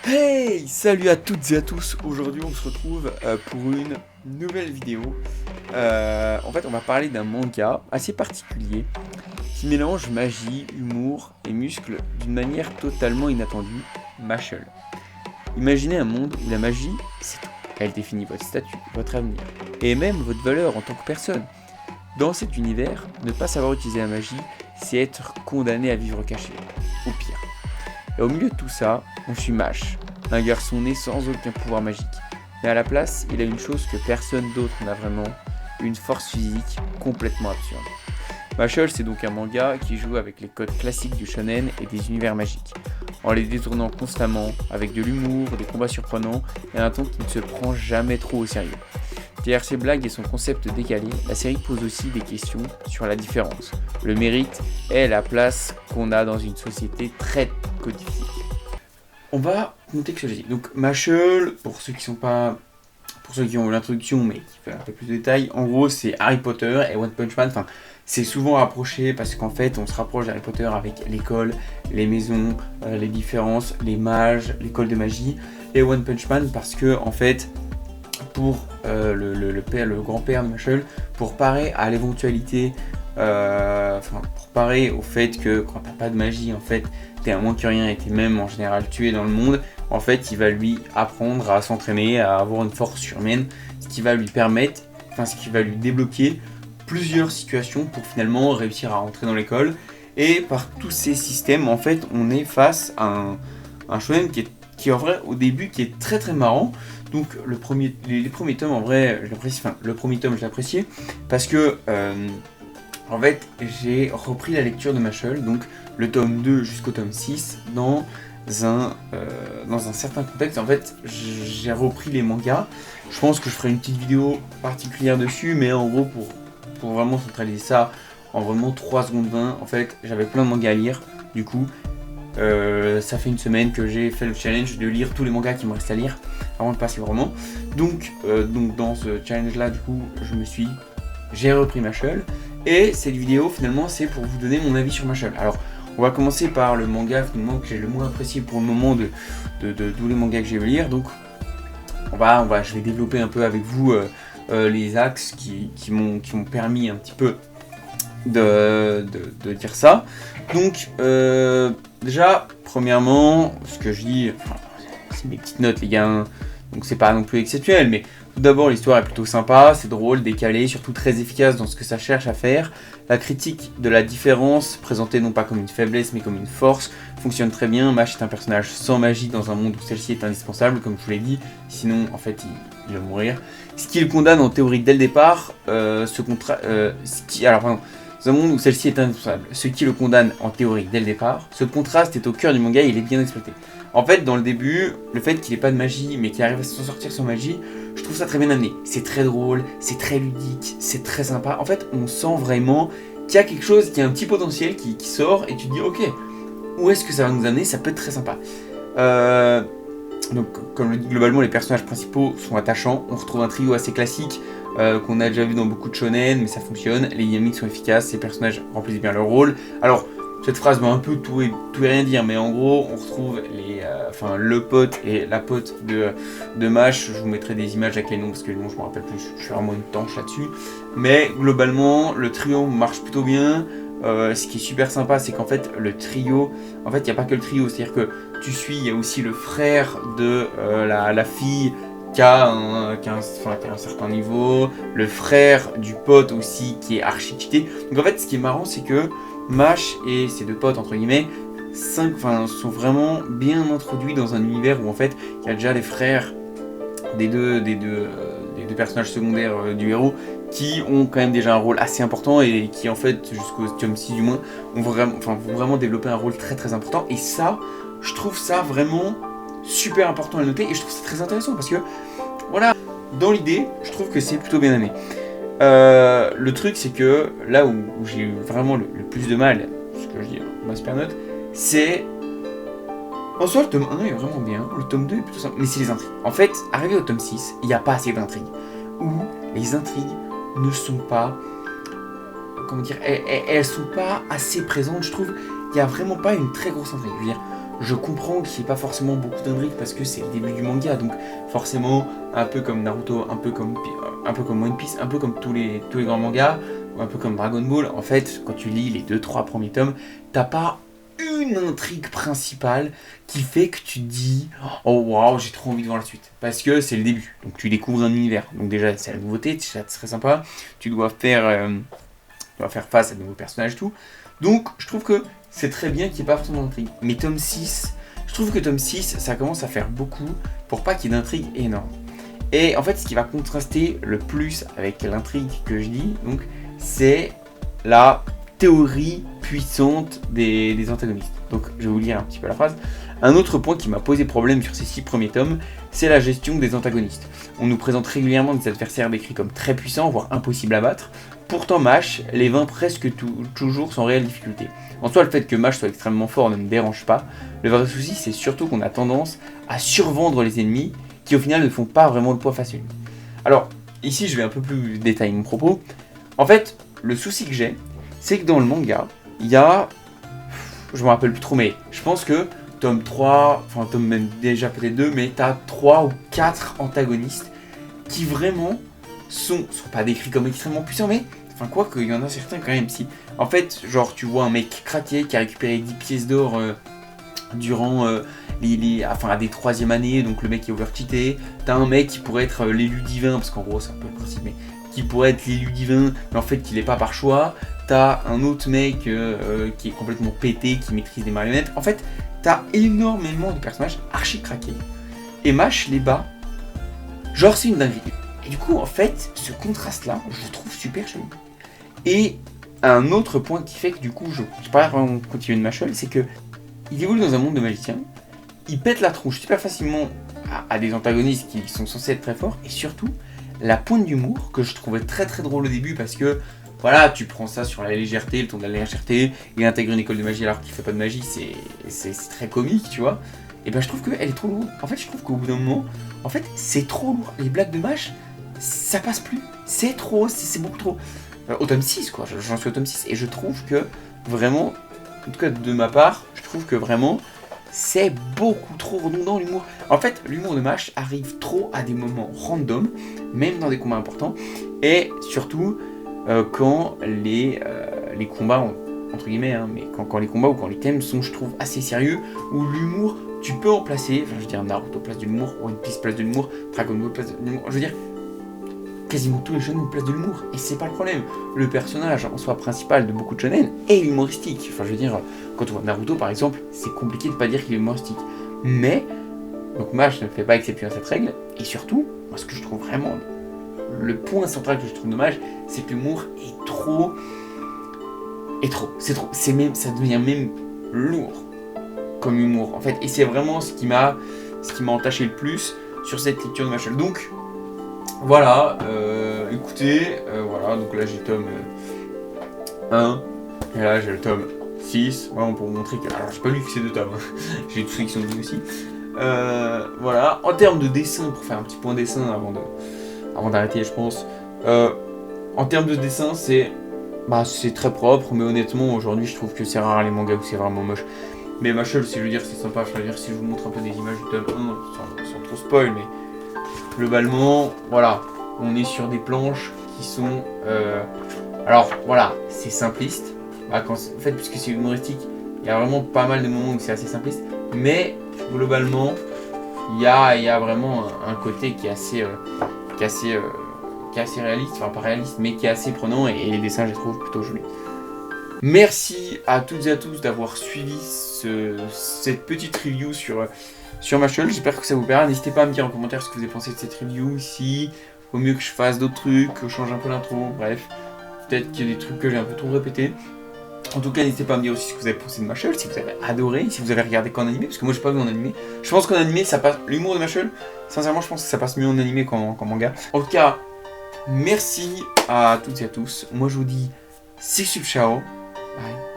Hey, salut à toutes et à tous. Aujourd'hui, on se retrouve pour une nouvelle vidéo. En fait, on va parler d'un manga assez particulier qui mélange magie, humour et muscles d'une manière totalement inattendue, Mashle. Imaginez un monde où la magie, c'est tout. Elle définit votre statut, votre avenir et même votre valeur en tant que personne. Dans cet univers, ne pas savoir utiliser la magie, c'est être condamné à vivre caché, au pire. Et au milieu de tout ça, on suit Mash, un garçon né sans aucun pouvoir magique. Mais à la place, il a une chose que personne d'autre n'a vraiment, une force physique complètement absurde. Mashle, c'est donc un manga qui joue avec les codes classiques du shonen et des univers magiques, en les détournant constamment, avec de l'humour, des combats surprenants et un ton qui ne se prend jamais trop au sérieux. Derrière ses blagues et son concept décalé, la série pose aussi des questions sur la différence, le mérite et la place qu'on a dans une société très codifiée. On va contextualiser. Donc Mashle, pour ceux qui sont pas, pour ceux qui ont l'introduction mais qui veulent un peu plus de détails, en gros c'est Harry Potter et One Punch Man. Enfin, c'est souvent rapproché parce qu'en fait on se rapproche d'Harry Potter avec l'école, les maisons, les différences, les mages, l'école de magie, et One Punch Man parce que en fait pour le grand-père de Mashle, pour parer à l'éventualité, pour parer au fait que quand t'as pas de magie, en fait, t'es un moins que rien et t'es même en général tué dans le monde, en fait, il va lui apprendre à s'entraîner, à avoir une force surhumaine, ce qui va lui permettre, ce qui va lui débloquer plusieurs situations pour finalement réussir à rentrer dans l'école. Et par tous ces systèmes, en fait, on est face à un shonen qui en vrai, au début, qui est très très marrant. Donc les premiers tomes, en vrai, je l'apprécie. Enfin, le premier tome, je l'appréciais parce que, en fait, j'ai repris la lecture de Mashle, donc le tome 2 jusqu'au tome 6, dans un certain contexte. En fait, j'ai repris les mangas. Je pense que je ferai une petite vidéo particulière dessus, mais en gros, pour vraiment centraliser ça en vraiment 3 secondes 20, en fait, j'avais plein de mangas à lire, du coup. Ça fait une semaine que j'ai fait le challenge de lire tous les mangas qui me restent à lire avant de passer le roman. Donc dans ce challenge là, du coup, j'ai repris Mashle. Et cette vidéo finalement c'est pour vous donner mon avis sur Mashle. Alors on va commencer par le manga finalement que j'ai le moins apprécié pour le moment de tous les mangas que j'ai vu lire. Donc je vais développer un peu avec vous les axes qui m'ont permis un petit peu de dire ça. Donc déjà, premièrement, ce que je dis, c'est mes petites notes les gars, hein. Donc c'est pas non plus exceptionnel, mais tout d'abord l'histoire est plutôt sympa, c'est drôle, décalé, surtout très efficace dans ce que ça cherche à faire. La critique de la différence, présentée non pas comme une faiblesse mais comme une force, fonctionne très bien. Mash est un personnage sans magie dans un monde où celle-ci est indispensable, comme je vous l'ai dit, sinon en fait il va mourir. Ce qui le condamne en théorie dès le départ, dans un monde où celle-ci est indispensable, ce qui le condamne en théorie dès le départ, ce contraste est au cœur du manga et il est bien exploité. En fait, dans le début, le fait qu'il ait pas de magie, mais qu'il arrive à s'en sortir sans magie, je trouve ça très bien amené. C'est très drôle, c'est très ludique, c'est très sympa. En fait, on sent vraiment qu'il y a quelque chose, qu'il y a un petit potentiel qui sort, et tu te dis, ok, où est-ce que ça va nous amener? Ça peut être très sympa. Donc, comme je le dis, globalement, les personnages principaux sont attachants. On retrouve un trio assez classique, qu'on a déjà vu dans beaucoup de shonen, mais ça fonctionne. Les dynamiques sont efficaces, ces personnages remplissent bien leur rôle. Alors, cette phrase va un peu tout et rien dire, mais en gros, on retrouve le pote et la pote de Mash. Je vous mettrai des images avec les noms, parce que les noms, je me rappelle plus, je suis vraiment une tanche là-dessus. Mais globalement, le trio marche plutôt bien. Ce qui est super sympa, c'est qu'en fait, le trio, en fait, il n'y a pas que le trio, c'est-à-dire que il y a aussi le frère de la fille qui a un certain niveau, le frère du pote aussi qui est archi cheaté. Donc en fait, ce qui est marrant, c'est que Mash et ses deux potes, entre guillemets, sont vraiment bien introduits dans un univers où en fait, il y a déjà les frères des deux personnages secondaires du héros qui ont quand même déjà un rôle assez important et qui en fait, jusqu'au tome 6 du moins, vont vraiment développer un rôle très très important. Et ça, je trouve ça vraiment super important à noter et je trouve ça très intéressant parce que voilà, dans l'idée, je trouve que c'est plutôt bien amené. Le truc, c'est que là où j'ai eu vraiment le plus de mal, ce que je dis, ma super note, c'est en soi, le tome 1 est vraiment bien, le tome 2 est plutôt simple, mais c'est les intrigues. En fait, arrivé au tome 6, il n'y a pas assez d'intrigues. Ou les intrigues ne sont pas, elles sont pas assez présentes, je trouve. Il n'y a vraiment pas une très grosse intrigue. Je veux dire, je comprends qu'il n'y ait pas forcément beaucoup d'intrigue parce que c'est le début du manga, donc forcément, un peu comme Naruto, un peu comme One Piece, un peu comme tous les grands mangas, un peu comme Dragon Ball, en fait, quand tu lis les 2-3 premiers tomes, t'as pas une intrigue principale qui fait que tu te dis oh waouh, j'ai trop envie de voir la suite, parce que c'est le début, donc tu découvres un univers, donc déjà c'est la nouveauté, ça serait sympa, tu dois faire face à de nouveaux personnages et tout, donc je trouve que c'est très bien qu'il n'y ait pas forcément d'intrigue. Mais tome 6, je trouve que tome 6, ça commence à faire beaucoup pour pas qu'il y ait d'intrigue énorme. Et en fait, ce qui va contraster le plus avec l'intrigue que je dis, donc, c'est la théorie puissante des antagonistes. Donc, je vais vous lire un petit peu la phrase. Un autre point qui m'a posé problème sur ces 6 premiers tomes, c'est la gestion des antagonistes. On nous présente régulièrement des adversaires décrits comme très puissants, voire impossibles à battre. Pourtant, Mash les vainc presque toujours sans réelle difficulté. En soi, le fait que Mash soit extrêmement fort ne me dérange pas. Le vrai souci, c'est surtout qu'on a tendance à survendre les ennemis qui, au final, ne font pas vraiment le poids facile. Alors, ici, je vais un peu plus détailler mon propos. En fait, le souci que j'ai, c'est que dans le manga, il y a... Je me rappelle plus trop, mais je pense que tome 3, enfin tome même déjà peut-être 2, mais t'as 3 ou 4 antagonistes qui vraiment sont pas décrits comme extrêmement puissants, mais enfin quoi qu'il y en a certains quand même. Si en fait, genre tu vois un mec craqué qui a récupéré 10 pièces d'or durant à des 3e années, donc le mec est overcheaté. T'as un mec qui pourrait être l'élu divin, parce qu'en gros c'est un peu le principe, mais qui pourrait être l'élu divin, mais en fait il est pas par choix. T'as un autre mec qui est complètement pété, qui maîtrise des marionnettes. En fait, t'as énormément de personnages archi craqués. Et Mash les bat, genre c'est une dinguerie. Et du coup, en fait, ce contraste-là, je le trouve super chelou. Et un autre point qui fait que du coup, je pas vraiment continuer de Mashle, c'est que il évolue dans un monde de magiciens, il pète la tronche super facilement à des antagonistes qui sont censés être très forts, et surtout, la pointe d'humour que je trouvais très très drôle au début, parce que voilà, tu prends ça sur la légèreté, le ton de la légèreté, il intègre une école de magie alors qu'il fait pas de magie, c'est très comique, tu vois. Et ben je trouve qu'elle est trop lourde. En fait, je trouve qu'au bout d'un moment, en fait, c'est trop lourd. Les blagues de Mash, ça passe plus. C'est trop, c'est beaucoup trop. Au tome 6, quoi, j'en suis au tome 6, et je trouve que vraiment, en tout cas de ma part, je trouve que vraiment, c'est beaucoup trop redondant l'humour. En fait, l'humour de Mash arrive trop à des moments random, même dans des combats importants, et surtout quand les combats, entre guillemets, hein, mais quand les combats ou quand les thèmes sont, je trouve, assez sérieux, où l'humour, tu peux en placer, enfin je veux dire Naruto place de l'humour, One Piece place de l'humour, Dragon Ball place de l'humour, je veux dire, quasiment tous les shonen place de l'humour, et c'est pas le problème. Le personnage en soi principal de beaucoup de shonen est humoristique. Enfin je veux dire, quand on voit Naruto par exemple, c'est compliqué de pas dire qu'il est humoristique. Mais, donc Mash ne fait pas exception à cette règle, et surtout, moi ce que je trouve vraiment, le point central que je trouve dommage, c'est que l'humour est trop. C'est trop. Ça devient même lourd comme humour en fait. Et c'est vraiment ce qui m'a entaché le plus sur cette lecture de Mashle. Donc voilà, écoutez, voilà, donc là j'ai le tome 1, et là j'ai le tome 6, vraiment pour vous montrer que. Alors j'ai pas lu que ces 2 tomes, hein. J'ai tous ceux qui sont venus aussi. Voilà, en termes de dessin, pour faire un petit point dessin avant d'arrêter je pense. En termes de dessin, c'est très propre, mais honnêtement aujourd'hui je trouve que c'est rare les mangas où c'est vraiment moche. Mais Mashle, si je veux dire, c'est sympa, je veux dire, si je vous montre un peu des images du tome 1, sans trop spoil, mais globalement, voilà, on est sur des planches qui sont... alors voilà, c'est simpliste, en fait, puisque c'est humoristique, il y a vraiment pas mal de moments où c'est assez simpliste, mais globalement, il y a vraiment un côté qui est assez réaliste, enfin pas réaliste, mais qui est assez prenant, et les dessins, je les trouve plutôt jolis. Merci à toutes et à tous d'avoir suivi cette petite review sur Mashle. J'espère que ça vous plaira. N'hésitez pas à me dire en commentaire ce que vous avez pensé de cette review. Si vaut mieux que je fasse d'autres trucs, que je change un peu l'intro, bref. Peut-être qu'il y a des trucs que j'ai un peu trop répétés. En tout cas, n'hésitez pas à me dire aussi ce que vous avez pensé de Mashle, si vous avez adoré, si vous avez regardé qu'en animé, parce que moi j'ai pas vu en animé. Je pense qu'en animé, ça passe. L'humour de Mashle, sincèrement, je pense que ça passe mieux en animé qu'en manga. En tout cas, merci à toutes et à tous. Moi je vous dis, c'est ciao. Bye.